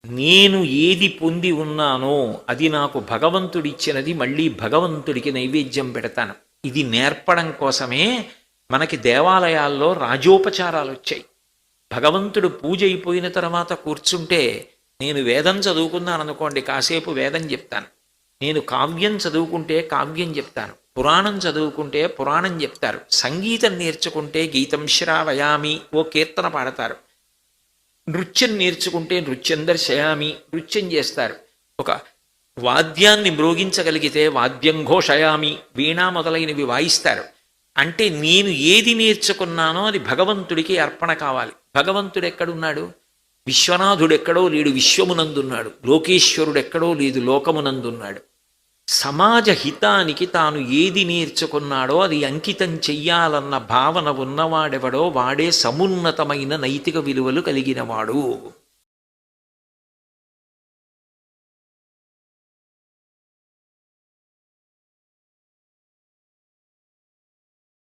నేను ఏది పొంది ఉన్నానో అది నాకు భగవంతుడిచ్చినది మళ్ళీ భగవంతుడికి నైవేద్యం పెడతాను. ఇది నేర్పడం కోసమే మనకి దేవాలయాల్లో రాజోపచారాలు వచ్చాయి. భగవంతుడు పూజ అయిపోయిన తర్వాత కూర్చుంటే, నేను వేదం చదువుకున్నాను అనుకోండి, కాసేపు వేదం చెప్తాను. నేను కావ్యం చదువుకుంటే కావ్యం చెప్తాను. పురాణం చదువుకుంటే పురాణం చెప్తారు. సంగీతం నేర్చుకుంటే గీతం శ్రావయామి ఓ కీర్తన పాడతారు. నృత్యం నేర్చుకుంటే నృత్యం దర్శయామి నృత్యం చేస్తారు. ఒక వాద్యాన్ని మ్రోగించగలిగితే వాద్యం ఘోషయామి వీణా మొదలైనవి వాయిస్తారు. అంటే నేను ఏది నేర్చుకున్నానో అది భగవంతుడికి అర్పణ కావాలి. భగవంతుడు ఎక్కడున్నాడు? విశ్వనాథుడు ఎక్కడో లేడు, విశ్వమునందున్నాడు. లోకేశ్వరుడు ఎక్కడో లేదు, లోకమునందున్నాడు. సమాజ హితానికి తాను ఏది నేర్చుకున్నాడో అది అంకితం చెయ్యాలన్న భావన ఉన్నవాడెవడో వాడే సమున్నతమైన నైతిక విలువలు కలిగినవాడు.